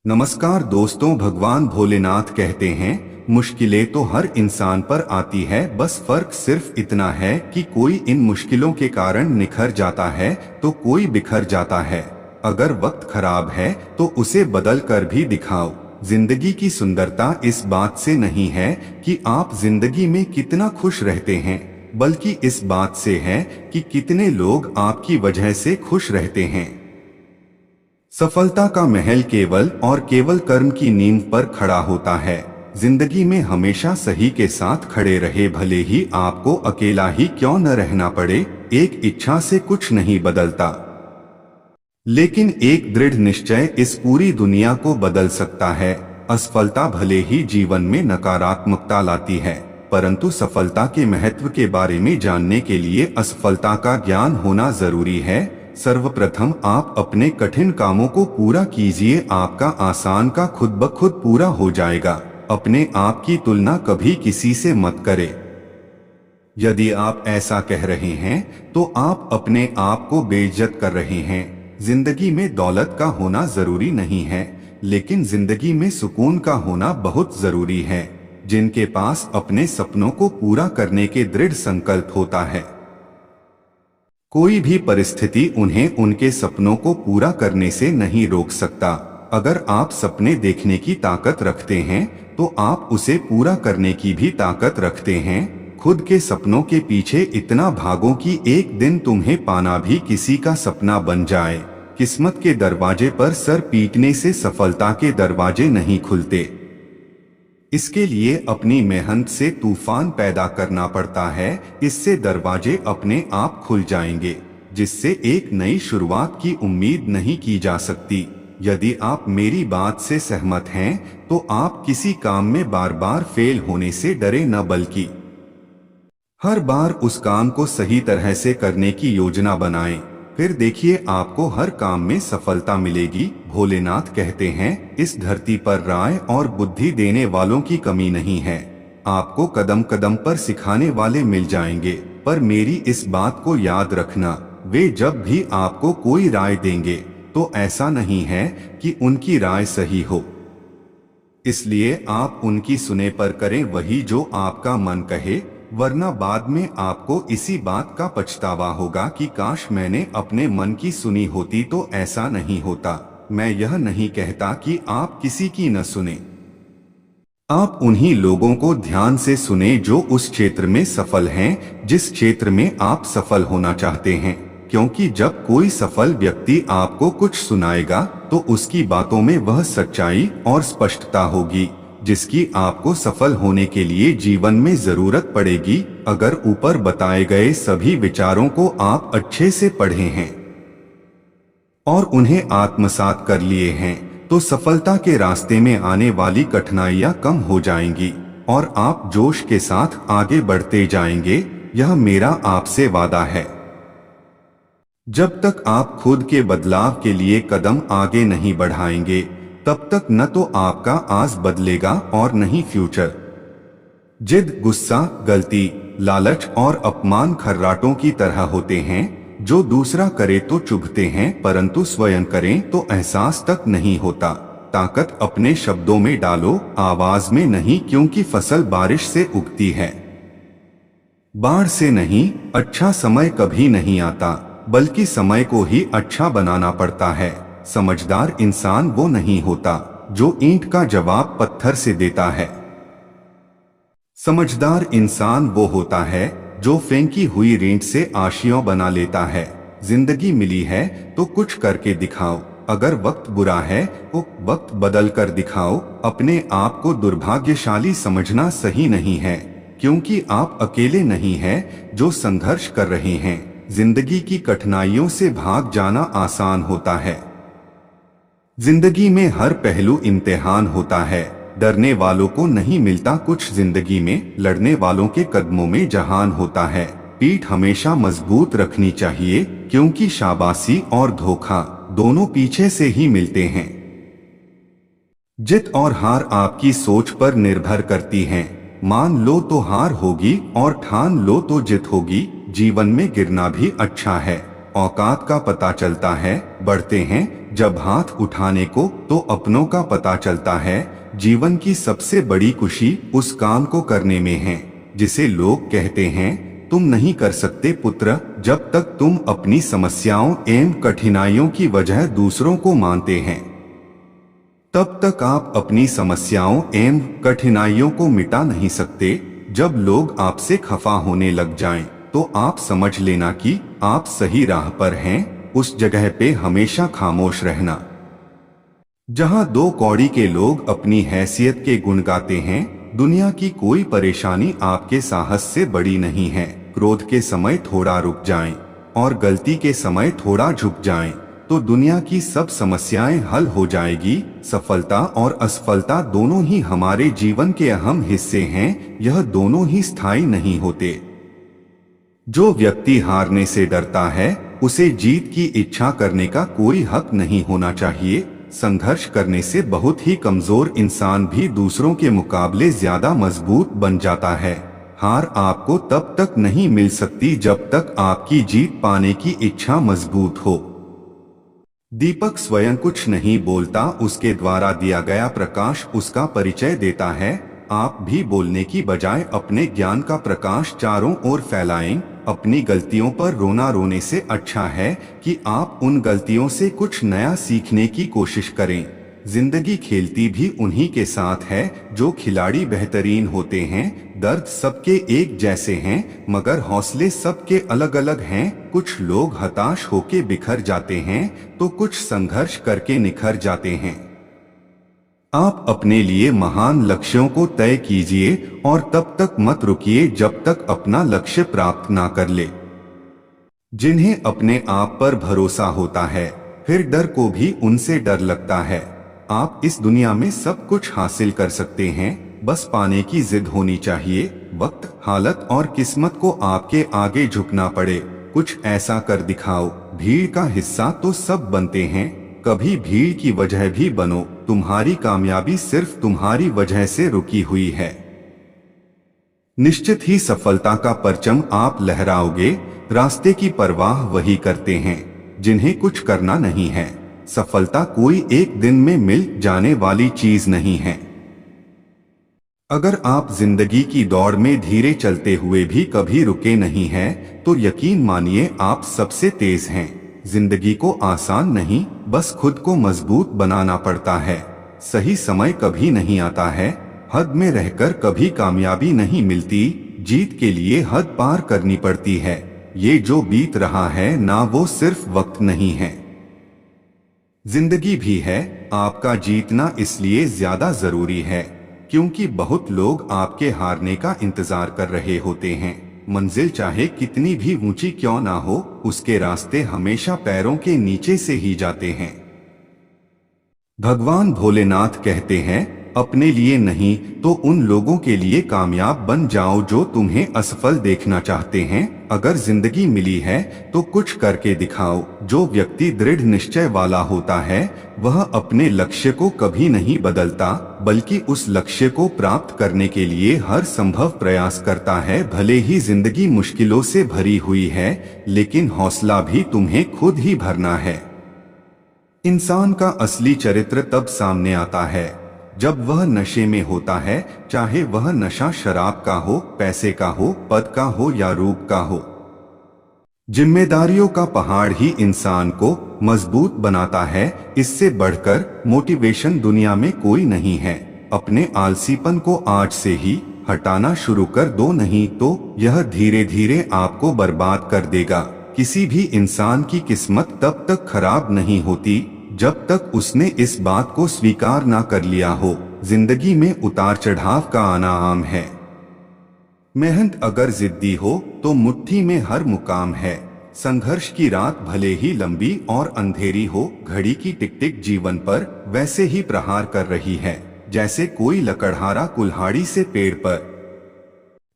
नमस्कार दोस्तों, भगवान भोलेनाथ कहते हैं मुश्किलें तो हर इंसान पर आती है, बस फर्क सिर्फ इतना है कि कोई इन मुश्किलों के कारण निखर जाता है तो कोई बिखर जाता है। अगर वक्त खराब है तो उसे बदल कर भी दिखाओ। जिंदगी की सुंदरता इस बात से नहीं है कि आप जिंदगी में कितना खुश रहते हैं, बल्कि इस बात से है कि कितने लोग आपकी वजह से खुश रहते हैं। सफलता का महल केवल और केवल कर्म की नींव पर खड़ा होता है। जिंदगी में हमेशा सही के साथ खड़े रहे, भले ही आपको अकेला ही क्यों न रहना पड़े। एक इच्छा से कुछ नहीं बदलता, लेकिन एक दृढ़ निश्चय इस पूरी दुनिया को बदल सकता है। असफलता भले ही जीवन में नकारात्मकता लाती है, परंतु सफलता के महत्व के बारे में जानने के लिए असफलता का ज्ञान होना जरूरी है। सर्वप्रथम आप अपने कठिन कामों को पूरा कीजिए, आपका आसान का खुद ब खुद पूरा हो जाएगा। अपने आप की तुलना कभी किसी से मत करें। यदि आप ऐसा कह रहे हैं तो आप अपने आप को बेइज्जत कर रहे हैं। जिंदगी में दौलत का होना जरूरी नहीं है, लेकिन जिंदगी में सुकून का होना बहुत जरूरी है। जिनके पास अपने सपनों को पूरा करने के दृढ़ संकल्प होता है, कोई भी परिस्थिति उन्हें उनके सपनों को पूरा करने से नहीं रोक सकता। अगर आप सपने देखने की ताकत रखते हैं तो आप उसे पूरा करने की भी ताकत रखते हैं। खुद के सपनों के पीछे इतना भागो कि एक दिन तुम्हें पाना भी किसी का सपना बन जाए। किस्मत के दरवाजे पर सर पीटने से सफलता के दरवाजे नहीं खुलते। इसके लिए अपनी मेहनत से तूफान पैदा करना पड़ता है। इससे दरवाजे अपने आप खुल जाएंगे, जिससे एक नई शुरुआत की उम्मीद नहीं की जा सकती। यदि आप मेरी बात से सहमत हैं तो आप किसी काम में बार बार फेल होने से डरे न, बल्कि हर बार उस काम को सही तरह से करने की योजना बनाएं। फिर देखिए आपको हर काम में सफलता मिलेगी। भोलेनाथ कहते हैं, इस धरती पर राय और बुद्धि देने वालों की कमी नहीं है। आपको कदम कदम पर सिखाने वाले मिल जाएंगे, पर मेरी इस बात को याद रखना, वे जब भी आपको कोई राय देंगे तो ऐसा नहीं है कि उनकी राय सही हो। इसलिए आप उनकी सुने पर करें वही जो आपका मन कहे, वरना बाद में आपको इसी बात का पछतावा होगा कि काश मैंने अपने मन की सुनी होती तो ऐसा नहीं होता। मैं यह नहीं कहता कि आप किसी की न सुने, आप उन्हीं लोगों को ध्यान से सुने जो उस क्षेत्र में सफल हैं, जिस क्षेत्र में आप सफल होना चाहते हैं। क्योंकि जब कोई सफल व्यक्ति आपको कुछ सुनाएगा तो उसकी बातों में वह सच्चाई और स्पष्टता होगी जिसकी आपको सफल होने के लिए जीवन में जरूरत पड़ेगी। अगर ऊपर बताए गए सभी विचारों को आप अच्छे से पढ़े हैं और उन्हें आत्मसात कर लिए हैं तो सफलता के रास्ते में आने वाली कठिनाइयां कम हो जाएंगी और आप जोश के साथ आगे बढ़ते जाएंगे। यह मेरा आपसे वादा है। जब तक आप खुद के बदलाव के लिए कदम आगे नहीं बढ़ाएंगे, तब तक न तो आपका आज बदलेगा और न ही फ्यूचर। जिद, गुस्सा, गलती, लालच और अपमान खर्राटों की तरह होते हैं जो दूसरा करे तो चुभते हैं, परंतु स्वयं करें तो एहसास तक नहीं होता। ताकत अपने शब्दों में डालो, आवाज में नहीं, क्योंकि फसल बारिश से उगती है, बाढ़ से नहीं। अच्छा समय कभी नहीं आता, बल्कि समय को ही अच्छा बनाना पड़ता है। समझदार इंसान वो नहीं होता जो ईंट का जवाब पत्थर से देता है। समझदार इंसान वो होता है जो फेंकी हुई ईंट से आशियां बना लेता है। जिंदगी मिली है तो कुछ करके दिखाओ। अगर वक्त बुरा है तो वक्त बदल कर दिखाओ। अपने आप को दुर्भाग्यशाली समझना सही नहीं है, क्योंकि आप अकेले नहीं हैं जो संघर्ष कर रहे हैं। जिंदगी की कठिनाइयों से भाग जाना आसान होता है। जिंदगी में हर पहलू इम्तिहान होता है। डरने वालों को नहीं मिलता कुछ जिंदगी में, लड़ने वालों के कदमों में जहान होता है। पीठ हमेशा मजबूत रखनी चाहिए, क्योंकि शाबाशी और धोखा दोनों पीछे से ही मिलते हैं। जीत और हार आपकी सोच पर निर्भर करती हैं। मान लो तो हार होगी और ठान लो तो जीत होगी। जीवन में गिरना भी अच्छा है, औकात का पता चलता है। बढ़ते हैं जब हाथ उठाने को तो अपनों का पता चलता है। जीवन की सबसे बड़ी खुशी उस काम को करने में है जिसे लोग कहते हैं तुम नहीं कर सकते पुत्र। जब तक तुम अपनी समस्याओं एवं कठिनाइयों की वजह दूसरों को मानते हैं, तब तक आप अपनी समस्याओं एवं कठिनाइयों को मिटा नहीं सकते। जब लोग आपसे खफा होने लग जाएं, तो आप समझ लेना कि आप सही राह पर हैं। उस जगह पे हमेशा खामोश रहना जहां दो कौड़ी के लोग अपनी हैसियत के गुण गाते हैं। दुनिया की कोई परेशानी आपके साहस से बड़ी नहीं है। क्रोध के समय थोड़ा रुक जाएं और गलती के समय थोड़ा झुक जाएं, तो दुनिया की सब समस्याएं हल हो जाएगी। सफलता और असफलता दोनों ही हमारे जीवन के अहम हिस्से हैं। यह दोनों ही स्थायी नहीं होते। जो व्यक्ति हारने से डरता है, उसे जीत की इच्छा करने का कोई हक नहीं होना चाहिए। संघर्ष करने से बहुत ही कमजोर इंसान भी दूसरों के मुकाबले ज्यादा मजबूत बन जाता है। हार आपको तब तक नहीं मिल सकती जब तक आपकी जीत पाने की इच्छा मजबूत हो। दीपक स्वयं कुछ नहीं बोलता, उसके द्वारा दिया गया प्रकाश उसका परिचय देता है। आप भी बोलने की बजाय अपने ज्ञान का प्रकाश चारों ओर फैलाएं। अपनी गलतियों पर रोना रोने से अच्छा है कि आप उन गलतियों से कुछ नया सीखने की कोशिश करें। जिंदगी खेलती भी उन्हीं के साथ है जो खिलाड़ी बेहतरीन होते हैं। दर्द सबके एक जैसे हैं, मगर हौसले सबके अलग अलग हैं। कुछ लोग हताश होके बिखर जाते हैं, तो कुछ संघर्ष करके निखर जाते हैं। आप अपने लिए महान लक्ष्यों को तय कीजिए और तब तक मत रुकिए जब तक अपना लक्ष्य प्राप्त ना कर ले। जिन्हें अपने आप पर भरोसा होता है, फिर डर को भी उनसे डर लगता है। आप इस दुनिया में सब कुछ हासिल कर सकते हैं, बस पाने की जिद होनी चाहिए। वक्त, हालत और किस्मत को आपके आगे झुकना पड़े। कुछ ऐसा कर दिखाओ। भीड़ का हिस्सा तो सब बनते हैं, कभी भीड़ की वजह भी बनो। तुम्हारी कामयाबी सिर्फ तुम्हारी वजह से रुकी हुई है। निश्चित ही सफलता का परचम आप लहराओगे। रास्ते की परवाह वही करते हैं जिन्हें कुछ करना नहीं है। सफलता कोई एक दिन में मिल जाने वाली चीज नहीं है। अगर आप जिंदगी की दौड़ में धीरे चलते हुए भी कभी रुके नहीं हैं, तो यकीन मानिए आप सबसे तेज हैं। जिंदगी को आसान नहीं, बस खुद को मजबूत बनाना पड़ता है। सही समय कभी नहीं आता है। हद में रहकर कभी कामयाबी नहीं मिलती। जीत के लिए हद पार करनी पड़ती है। ये जो बीत रहा है ना, वो सिर्फ वक्त नहीं है, जिंदगी भी है। आपका जीतना इसलिए ज्यादा जरूरी है क्योंकि बहुत लोग आपके हारने का इंतजार कर रहे होते हैं। मंजिल चाहे कितनी भी ऊंची क्यों ना हो, उसके रास्ते हमेशा पैरों के नीचे से ही जाते हैं। भगवान भोलेनाथ कहते हैं, अपने लिए नहीं तो उन लोगों के लिए कामयाब बन जाओ जो तुम्हें असफल देखना चाहते हैं। अगर जिंदगी मिली है तो कुछ करके दिखाओ। जो व्यक्ति दृढ़ निश्चय वाला होता है, वह अपने लक्ष्य को कभी नहीं बदलता, बल्कि उस लक्ष्य को प्राप्त करने के लिए हर संभव प्रयास करता है। भले ही जिंदगी मुश्किलों से भरी हुई है, लेकिन हौसला भी तुम्हें खुद ही भरना है। इंसान का असली चरित्र तब सामने आता है जब वह नशे में होता है, चाहे वह नशा शराब का हो, पैसे का हो, पद का हो या रूप का हो। जिम्मेदारियों का पहाड़ ही इंसान को मजबूत बनाता है। इससे बढ़कर मोटिवेशन दुनिया में कोई नहीं है। अपने आलसीपन को आज से ही हटाना शुरू कर दो, नहीं तो यह धीरे धीरे आपको बर्बाद कर देगा। किसी भी इंसान की किस्मत तब तक खराब नहीं होती जब तक उसने इस बात को स्वीकार ना कर लिया हो। जिंदगी में उतार चढ़ाव का आना आम है। मेहनत अगर जिद्दी हो तो मुट्ठी में हर मुकाम है। संघर्ष की रात भले ही लंबी और अंधेरी हो, घड़ी की टिक टिक जीवन पर वैसे ही प्रहार कर रही है जैसे कोई लकड़हारा कुल्हाड़ी से पेड़ पर।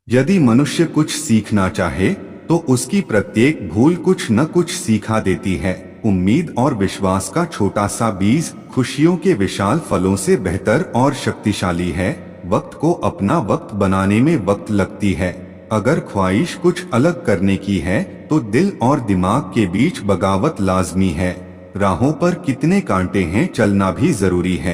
यदि मनुष्य कुछ सीखना चाहे तो उसकी प्रत्येक भूल कुछ न कुछ सिखा देती है। उम्मीद और विश्वास का छोटा सा बीज खुशियों के विशाल फलों से बेहतर और शक्तिशाली है। वक्त को अपना वक्त बनाने में वक्त लगती है। अगर ख्वाहिश कुछ अलग करने की है तो दिल और दिमाग के बीच बगावत लाजमी है। राहों पर कितने कांटे हैं, चलना भी जरूरी है।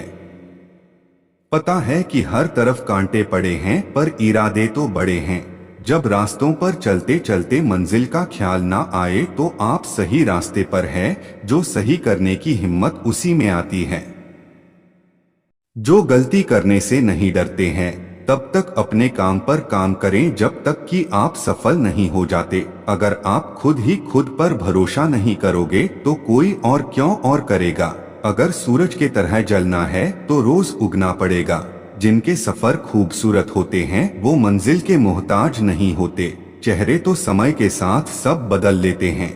पता है कि हर तरफ कांटे पड़े हैं, पर इरादे तो बड़े हैं। जब रास्तों पर चलते चलते मंजिल का ख्याल ना आए तो आप सही रास्ते पर हैं। जो सही करने की हिम्मत उसी में आती है। जो गलती करने से नहीं डरते हैं, तब तक अपने काम पर काम करें जब तक कि आप सफल नहीं हो जाते। अगर आप खुद ही खुद पर भरोसा नहीं करोगे तो कोई और क्यों और करेगा। अगर सूरज के तरह जलना है तो रोज उगना पड़ेगा। जिनके सफर खूबसूरत होते हैं वो मंजिल के मोहताज नहीं होते। चेहरे तो समय के साथ सब बदल लेते हैं,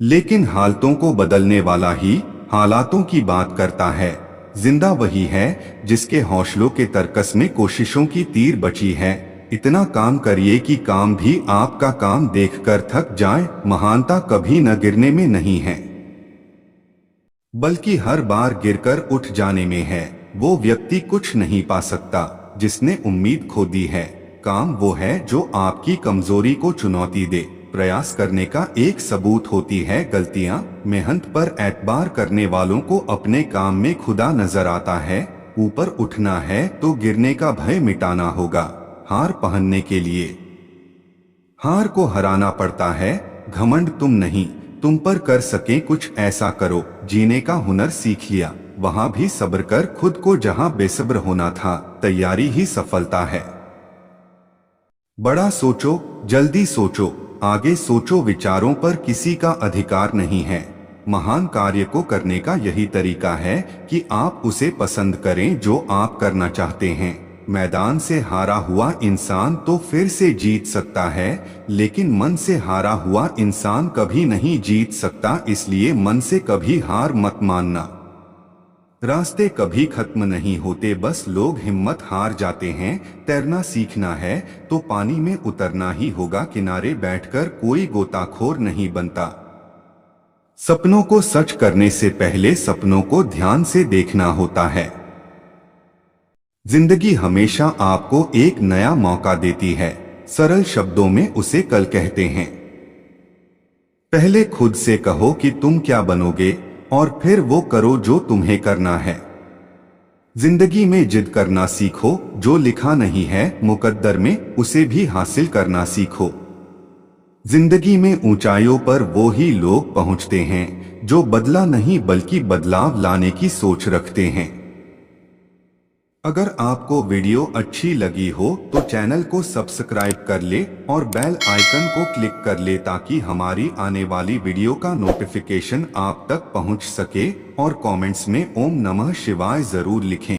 लेकिन हालतों को बदलने वाला ही हालातों की बात करता है। जिंदा वही है जिसके हौसलों के तरकस में कोशिशों की तीर बची है। इतना काम करिए कि काम भी आपका काम देखकर थक जाए। महानता कभी न गिरने में नहीं है, बल्कि हर बार गिरकर उठ जाने में है। वो व्यक्ति कुछ नहीं पा सकता जिसने उम्मीद खो दी है। काम वो है जो आपकी कमजोरी को चुनौती दे। प्रयास करने का एक सबूत होती है गलतियां। मेहनत पर एतबार करने वालों को अपने काम में खुदा नजर आता है। ऊपर उठना है तो गिरने का भय मिटाना होगा। हार पहनने के लिए हार को हराना पड़ता है। घमंड तुम नहीं, तुम पर कर सके कुछ ऐसा करो। जीने का हुनर सीख लिया, वहां भी सब्र कर। खुद को जहां बेसब्र होना था, तैयारी ही सफलता है। बड़ा सोचो, जल्दी सोचो, आगे सोचो। विचारों पर किसी का अधिकार नहीं है। महान कार्य को करने का यही तरीका है कि आप उसे पसंद करें जो आप करना चाहते हैं। मैदान से हारा हुआ इंसान तो फिर से जीत सकता है, लेकिन मन से हारा हुआ इंसान कभी नहीं जीत सकता। इसलिए मन से कभी हार मत मानना। रास्ते कभी खत्म नहीं होते, बस लोग हिम्मत हार जाते हैं। तैरना सीखना है तो पानी में उतरना ही होगा। किनारे बैठकर कोई गोताखोर नहीं बनता। सपनों को सच करने से पहले सपनों को ध्यान से देखना होता है। जिंदगी हमेशा आपको एक नया मौका देती है। सरल शब्दों में उसे कल कहते हैं। पहले खुद से कहो कि तुम क्या बनोगे, और फिर वो करो जो तुम्हें करना है। जिंदगी में जिद करना सीखो। जो लिखा नहीं है मुकद्दर में, उसे भी हासिल करना सीखो। जिंदगी में ऊंचाइयों पर वो ही लोग पहुंचते हैं जो बदला नहीं बल्कि बदलाव लाने की सोच रखते हैं। अगर आपको वीडियो अच्छी लगी हो तो चैनल को सब्सक्राइब कर ले और बेल आइकन को क्लिक कर ले, ताकि हमारी आने वाली वीडियो का नोटिफिकेशन आप तक पहुंच सके। और कमेंट्स में ओम नमः शिवाय जरूर लिखें।